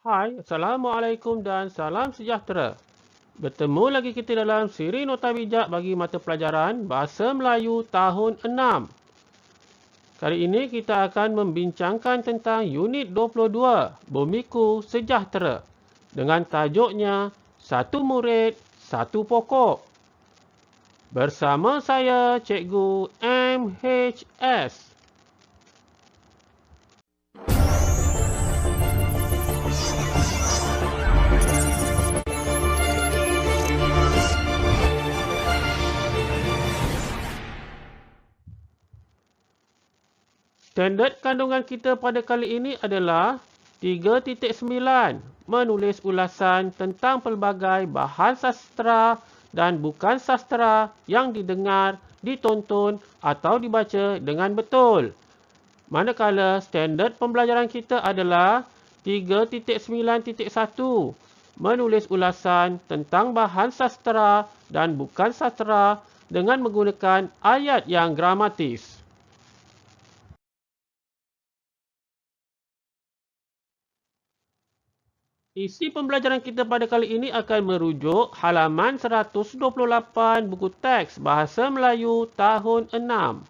Hai, Assalamualaikum dan salam sejahtera. Bertemu lagi kita dalam siri nota bijak bagi mata pelajaran Bahasa Melayu tahun 6. Kali ini kita akan membincangkan tentang unit 22, Bumiku Sejahtera, dengan tajuknya Satu Murid, Satu Pokok. Bersama saya, Cikgu MHS. Standard kandungan kita pada kali ini adalah 3.9, menulis ulasan tentang pelbagai bahan sastra dan bukan sastra yang didengar, ditonton atau dibaca dengan betul. Manakala standard pembelajaran kita adalah 3.9.1, menulis ulasan tentang bahan sastra dan bukan sastra dengan menggunakan ayat yang gramatis. Isi pembelajaran kita pada kali ini akan merujuk halaman 128 buku teks Bahasa Melayu tahun 6.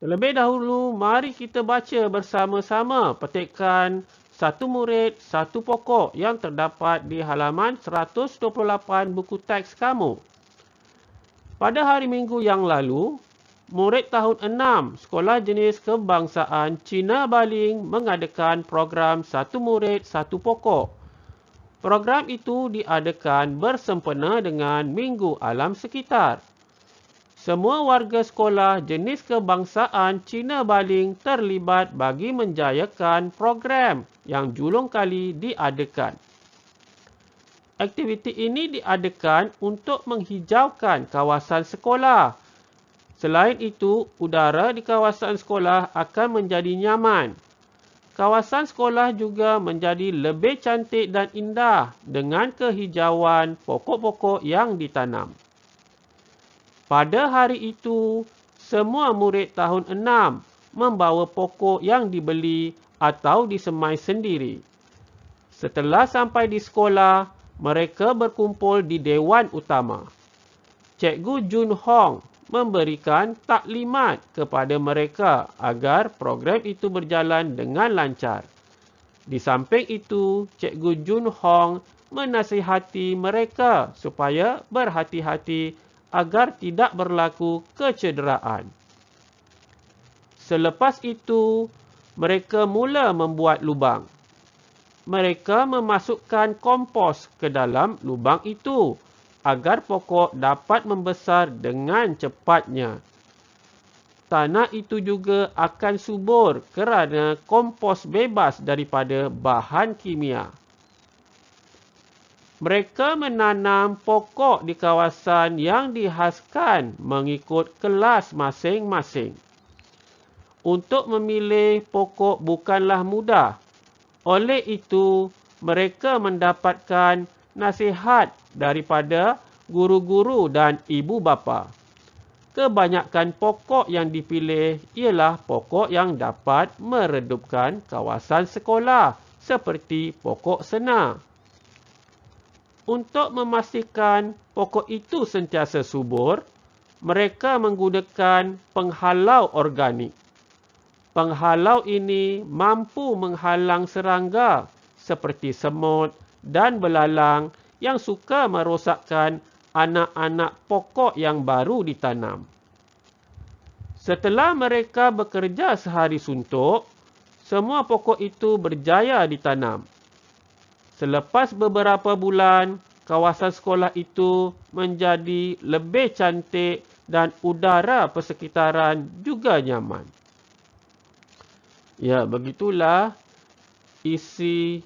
Terlebih dahulu, mari kita baca bersama-sama petikan Satu Murid, Satu Pokok yang terdapat di halaman 128 buku teks kamu. Pada hari Minggu yang lalu, murid tahun 6 Sekolah Jenis Kebangsaan Cina Baling mengadakan program Satu Murid, Satu Pokok. Program itu diadakan bersempena dengan Minggu Alam Sekitar. Semua warga sekolah jenis kebangsaan Cina Baling terlibat bagi menjayakan program yang julung kali diadakan. Aktiviti ini diadakan untuk menghijaukan kawasan sekolah. Selain itu, udara di kawasan sekolah akan menjadi nyaman. Kawasan sekolah juga menjadi lebih cantik dan indah dengan kehijauan pokok-pokok yang ditanam. Pada hari itu, semua murid tahun 6 membawa pokok yang dibeli atau disemai sendiri. Setelah sampai di sekolah, mereka berkumpul di Dewan Utama. Cikgu Jun Hong memberikan taklimat kepada mereka agar program itu berjalan dengan lancar. Di samping itu, Cikgu Jun Hong menasihati mereka supaya berhati-hati agar tidak berlaku kecederaan. Selepas itu, mereka mula membuat lubang. Mereka memasukkan kompos ke dalam lubang itu agar pokok dapat membesar dengan cepatnya. Tanah itu juga akan subur kerana kompos bebas daripada bahan kimia. Mereka menanam pokok di kawasan yang dihaskan mengikut kelas masing-masing. Untuk memilih pokok bukanlah mudah. Oleh itu, mereka mendapatkan nasihat daripada guru-guru dan ibu bapa. Kebanyakan pokok yang dipilih ialah pokok yang dapat meredupkan kawasan sekolah seperti pokok senar. Untuk memastikan pokok itu sentiasa subur, mereka menggunakan penghalau organik. Penghalau ini mampu menghalang serangga seperti semut dan belalang yang suka merosakkan anak-anak pokok yang baru ditanam. Setelah mereka bekerja sehari suntuk, semua pokok itu berjaya ditanam. Selepas beberapa bulan, kawasan sekolah itu menjadi lebih cantik dan udara persekitaran juga nyaman. Ya, begitulah isi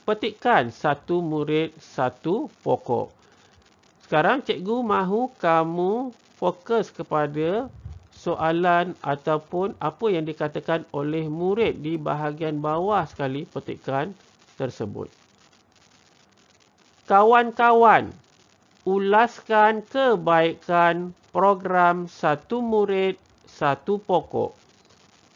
petikan Satu Murid, Satu Pokok. Sekarang cikgu mahu kamu fokus kepada soalan ataupun apa yang dikatakan oleh murid di bahagian bawah sekali petikan tersebut. Kawan-kawan, ulaskan kebaikan program satu murid, satu pokok.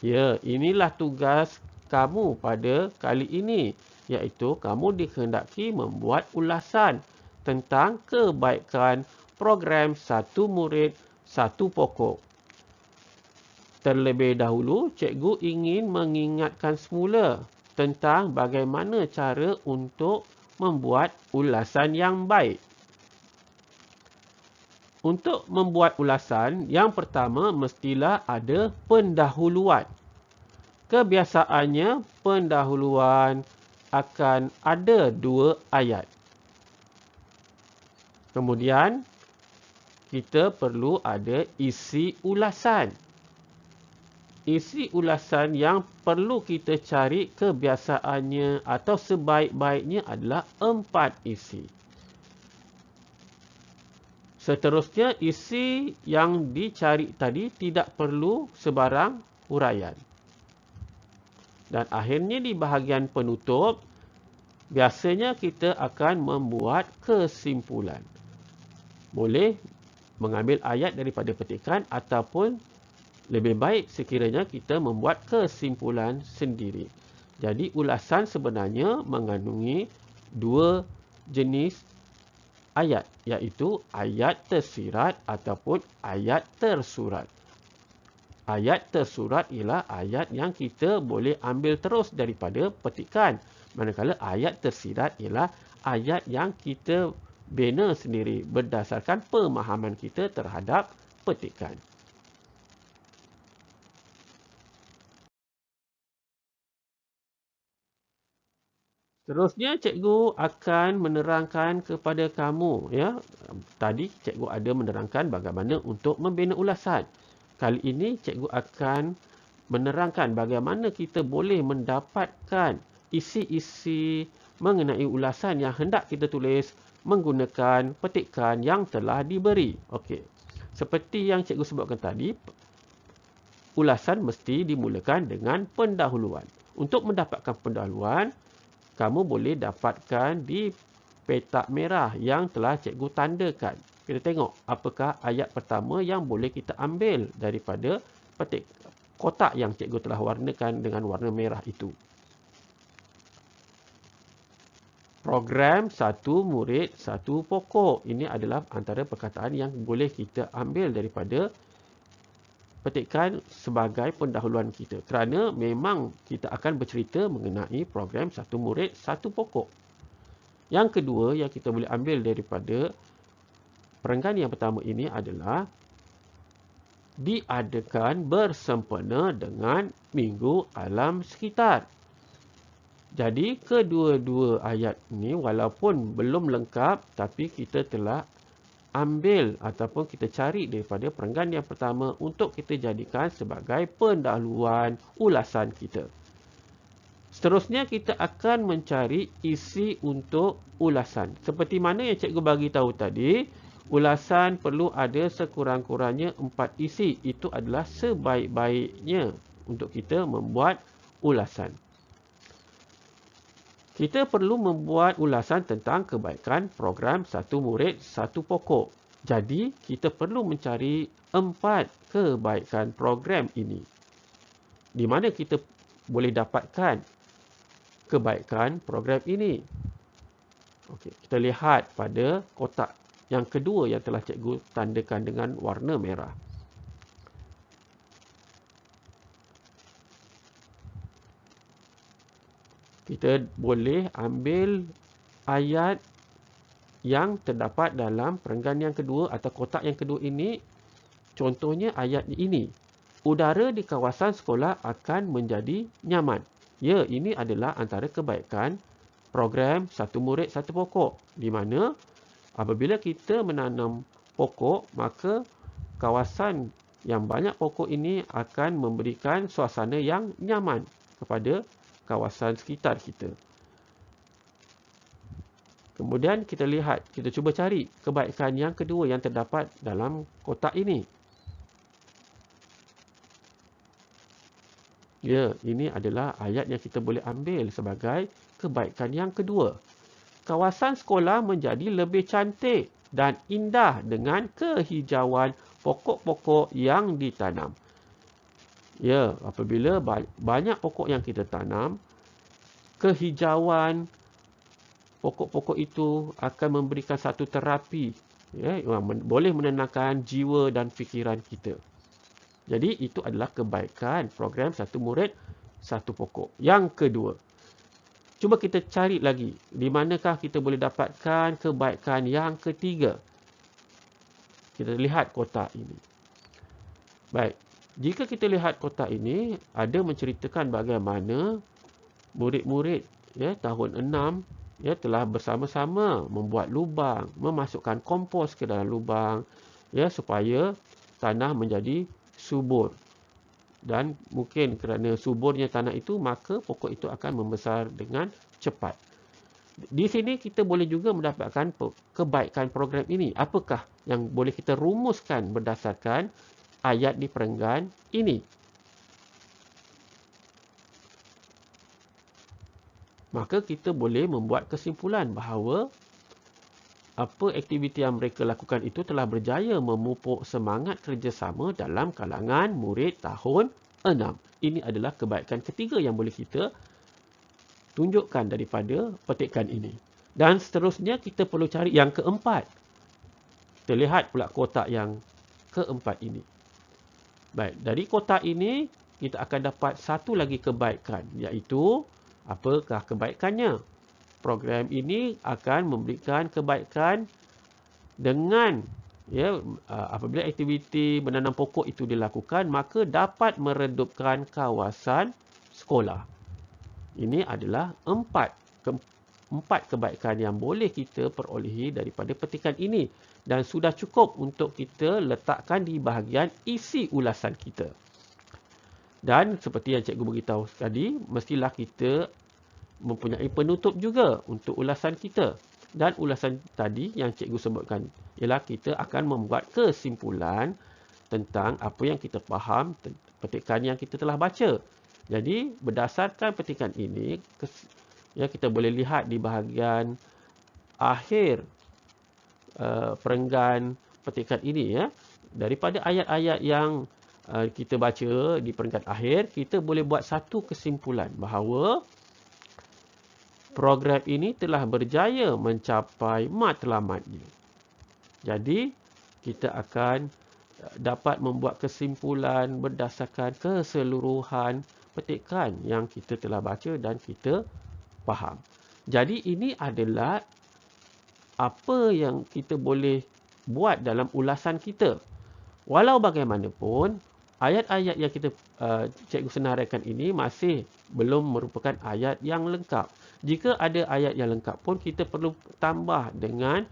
Ya, inilah tugas kamu pada kali ini, iaitu kamu dikehendaki membuat ulasan tentang kebaikan program satu murid, satu pokok. Terlebih dahulu, cikgu ingin mengingatkan semula tentang bagaimana cara untuk membuat ulasan yang baik. Untuk membuat ulasan, yang pertama mestilah ada pendahuluan. Kebiasaannya, pendahuluan akan ada 2 ayat. Kemudian, kita perlu ada isi ulasan. Isi ulasan yang perlu kita cari kebiasaannya atau sebaik-baiknya adalah 4 isi. Seterusnya, isi yang dicari tadi tidak perlu sebarang huraian. Dan akhirnya di bahagian penutup, biasanya kita akan membuat kesimpulan. Boleh mengambil ayat daripada petikan ataupun lebih baik sekiranya kita membuat kesimpulan sendiri. Jadi ulasan sebenarnya mengandungi 2 jenis ayat, iaitu ayat tersirat ataupun ayat tersurat. Ayat tersurat ialah ayat yang kita boleh ambil terus daripada petikan. Manakala ayat tersirat ialah ayat yang kita bina sendiri berdasarkan pemahaman kita terhadap petikan. Seterusnya, cikgu akan menerangkan kepada kamu, ya. Tadi cikgu ada menerangkan bagaimana untuk membina ulasan. Kali ini cikgu akan menerangkan bagaimana kita boleh mendapatkan isi-isi mengenai ulasan yang hendak kita tulis menggunakan petikan yang telah diberi. Okey. Seperti yang cikgu sebutkan tadi, ulasan mesti dimulakan dengan pendahuluan. Untuk mendapatkan pendahuluan, kamu boleh dapatkan di petak merah yang telah cikgu tandakan. Kita tengok apakah ayat pertama yang boleh kita ambil daripada kotak yang cikgu telah warnakan dengan warna merah itu. Program satu murid, satu pokok. Ini adalah antara perkataan yang boleh kita ambil daripada petikan sebagai pendahuluan kita. Kerana memang kita akan bercerita mengenai program satu murid, satu pokok. Yang kedua yang kita boleh ambil daripada perenggan yang pertama ini adalah diadakan bersempena dengan Minggu Alam Sekitar. Jadi kedua-dua ayat ini walaupun belum lengkap, tapi kita telah ambil ataupun kita cari daripada perenggan yang pertama untuk kita jadikan sebagai pendahuluan ulasan kita. Seterusnya kita akan mencari isi untuk ulasan. Seperti mana yang cikgu bagi tahu tadi, ulasan perlu ada sekurang-kurangnya 4 isi. Itu adalah sebaik-baiknya untuk kita membuat ulasan. Kita perlu membuat ulasan tentang kebaikan program satu murid, satu pokok. Jadi, kita perlu mencari 4 kebaikan program ini. Di mana kita boleh dapatkan kebaikan program ini? Okey, kita lihat pada kotak yang kedua yang telah cikgu tandakan dengan warna merah. Kita boleh ambil ayat yang terdapat dalam perenggan yang kedua atau kotak yang kedua ini. Contohnya ayat ini. Udara di kawasan sekolah akan menjadi nyaman. Ya, ini adalah antara kebaikan program satu murid, satu pokok. Di mana apabila kita menanam pokok, maka kawasan yang banyak pokok ini akan memberikan suasana yang nyaman kepada kawasan sekitar kita. Kemudian kita lihat, kita cuba cari kebaikan yang kedua yang terdapat dalam kotak ini. Ya, ini adalah ayat yang kita boleh ambil sebagai kebaikan yang kedua. Kawasan sekolah menjadi lebih cantik dan indah dengan kehijauan pokok-pokok yang ditanam. Ya, apabila banyak pokok yang kita tanam, kehijauan pokok-pokok itu akan memberikan satu terapi, ya, yang boleh menenangkan jiwa dan fikiran kita. Jadi itu adalah kebaikan program Satu Murid Satu Pokok. Yang kedua, cuba kita cari lagi di manakah kita boleh dapatkan kebaikan yang ketiga. Kita lihat kotak ini. Baik, jika kita lihat kotak ini, ada menceritakan bagaimana murid-murid tahun 6 telah bersama-sama membuat lubang, memasukkan kompos ke dalam lubang supaya tanah menjadi subur. Dan mungkin kerana suburnya tanah itu, maka pokok itu akan membesar dengan cepat. Di sini kita boleh juga mendapatkan kebaikan program ini. Apakah yang boleh kita rumuskan berdasarkan ayat di perenggan ini? Maka kita boleh membuat kesimpulan bahawa apa aktiviti yang mereka lakukan itu telah berjaya memupuk semangat kerjasama dalam kalangan murid tahun 6. Ini adalah kebaikan ketiga yang boleh kita tunjukkan daripada petikan ini. Dan seterusnya kita perlu cari yang keempat. Kita lihat pula kotak yang keempat ini. Baik, dari kotak ini kita akan dapat satu lagi kebaikan, iaitu apakah kebaikannya? Program ini akan memberikan kebaikan dengan apabila aktiviti menanam pokok itu dilakukan, maka dapat meredupkan kawasan sekolah. Ini adalah empat kebaikan yang boleh kita perolehi daripada petikan ini, dan sudah cukup untuk kita letakkan di bahagian isi ulasan kita. Dan seperti yang cikgu beritahu tadi, mestilah kita mempunyai penutup juga untuk ulasan kita. Dan ulasan tadi yang cikgu sebutkan ialah kita akan membuat kesimpulan tentang apa yang kita faham petikan yang kita telah baca. Jadi berdasarkan petikan ini, kita boleh lihat di bahagian akhir perenggan petikan ini, daripada ayat-ayat yang kita baca di perenggan akhir, kita boleh buat satu kesimpulan bahawa program ini telah berjaya mencapai matlamatnya. Jadi, kita akan dapat membuat kesimpulan berdasarkan keseluruhan petikan yang kita telah baca dan kita faham. Jadi, ini adalah apa yang kita boleh buat dalam ulasan kita. Walau bagaimanapun, ayat-ayat yang kita cikgu senaraikan ini masih belum merupakan ayat yang lengkap. Jika ada ayat yang lengkap pun, kita perlu tambah dengan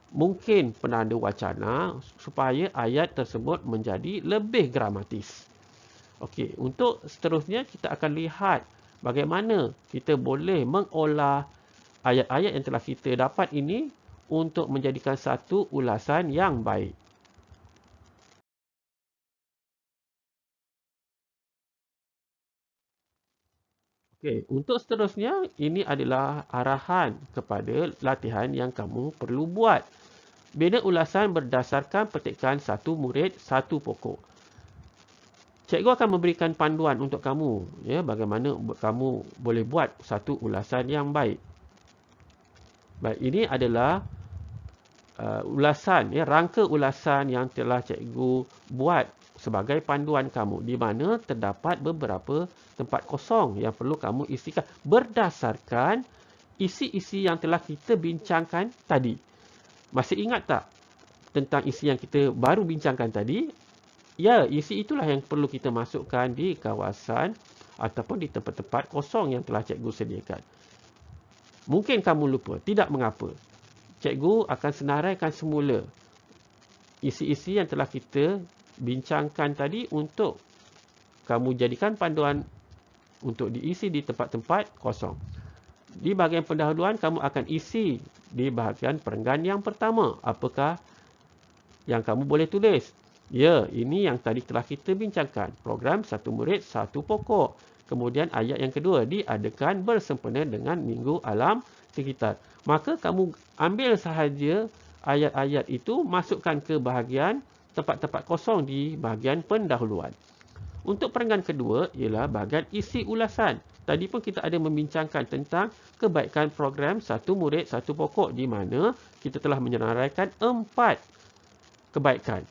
mungkin penanda wacana supaya ayat tersebut menjadi lebih gramatis. Okey, untuk seterusnya kita akan lihat bagaimana kita boleh mengolah ayat-ayat yang telah kita dapat ini untuk menjadikan satu ulasan yang baik. Okey, untuk seterusnya, ini adalah arahan kepada latihan yang kamu perlu buat. Bina ulasan berdasarkan petikan Satu Murid Satu Pokok. Cikgu akan memberikan panduan untuk kamu, bagaimana kamu boleh buat satu ulasan yang baik. Baik, ini adalah ulasan, rangka ulasan yang telah cikgu buat sebagai panduan kamu, di mana terdapat beberapa tempat kosong yang perlu kamu isikan berdasarkan isi-isi yang telah kita bincangkan tadi. Masih ingat tak tentang isi yang kita baru bincangkan tadi? Ya, isi itulah yang perlu kita masukkan di kawasan ataupun di tempat-tempat kosong yang telah cikgu sediakan. Mungkin kamu lupa, tidak mengapa. Cikgu akan senaraikan semula isi-isi yang telah kita bincangkan tadi untuk kamu jadikan panduan untuk diisi di tempat-tempat kosong. Di bahagian pendahuluan, kamu akan isi di bahagian perenggan yang pertama. Apakah yang kamu boleh tulis? Ya, ini yang tadi telah kita bincangkan. Program Satu Murid Satu Pokok. Kemudian ayat yang kedua, diadakan bersempena dengan Minggu Alam Sekitar. Maka kamu ambil sahaja ayat-ayat itu masukkan ke bahagian tempat-tempat kosong di bahagian pendahuluan. Untuk perenggan kedua ialah bahagian isi ulasan. Tadi pun kita ada membincangkan tentang kebaikan program satu murid satu pokok di mana kita telah menyeraikan 4 kebaikan.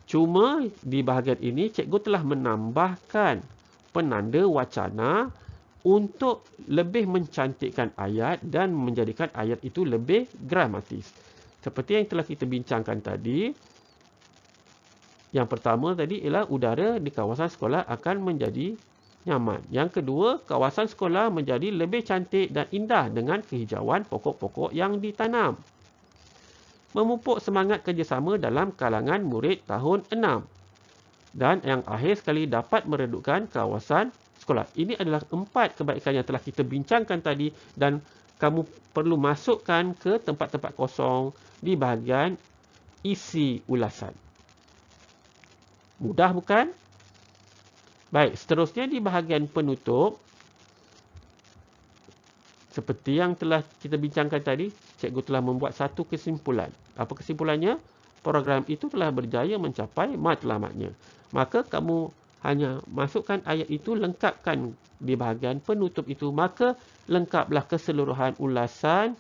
Cuma di bahagian ini cikgu telah menambahkan penanda wacana untuk lebih mencantikkan ayat dan menjadikan ayat itu lebih gramatis. Seperti yang telah kita bincangkan tadi, yang pertama tadi ialah udara di kawasan sekolah akan menjadi nyaman. Yang kedua, kawasan sekolah menjadi lebih cantik dan indah dengan kehijauan pokok-pokok yang ditanam. Memupuk semangat kerjasama dalam kalangan murid tahun 6. Dan yang akhir sekali, dapat meredupkan kawasan sekolah. Ini adalah 4 kebaikan yang telah kita bincangkan tadi dan kamu perlu masukkan ke tempat-tempat kosong di bahagian isi ulasan. Mudah bukan? Baik, seterusnya di bahagian penutup, seperti yang telah kita bincangkan tadi, cikgu telah membuat satu kesimpulan. Apa kesimpulannya? Program itu telah berjaya mencapai matlamatnya. Maka kamu hanya masukkan ayat itu, lengkapkan di bahagian penutup itu, maka lengkaplah keseluruhan ulasan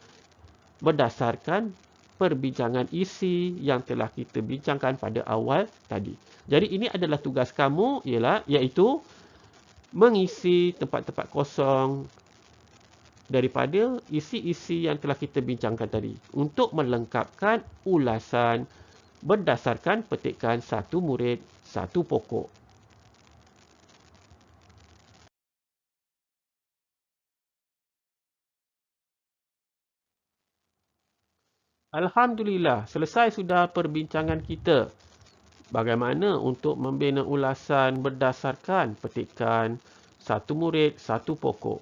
berdasarkan perbincangan isi yang telah kita bincangkan pada awal tadi. Jadi ini adalah tugas kamu, iaitu mengisi tempat-tempat kosong daripada isi-isi yang telah kita bincangkan tadi untuk melengkapkan ulasan berdasarkan petikan satu murid satu pokok. Alhamdulillah, selesai sudah perbincangan kita. Bagaimana untuk membina ulasan berdasarkan petikan satu murid satu pokok.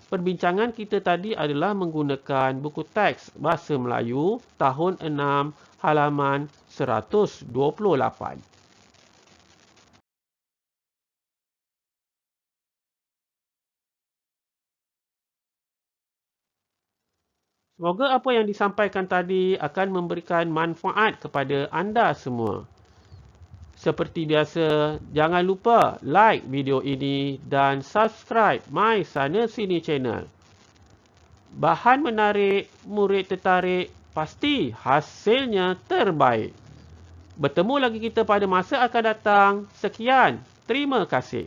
Perbincangan kita tadi adalah menggunakan buku teks Bahasa Melayu tahun 6 halaman 128. Semoga apa yang disampaikan tadi akan memberikan manfaat kepada anda semua. Seperti biasa, jangan lupa like video ini dan subscribe My Sana Sini channel. Bahan menarik, murid tertarik, pasti hasilnya terbaik. Bertemu lagi kita pada masa akan datang. Sekian, terima kasih.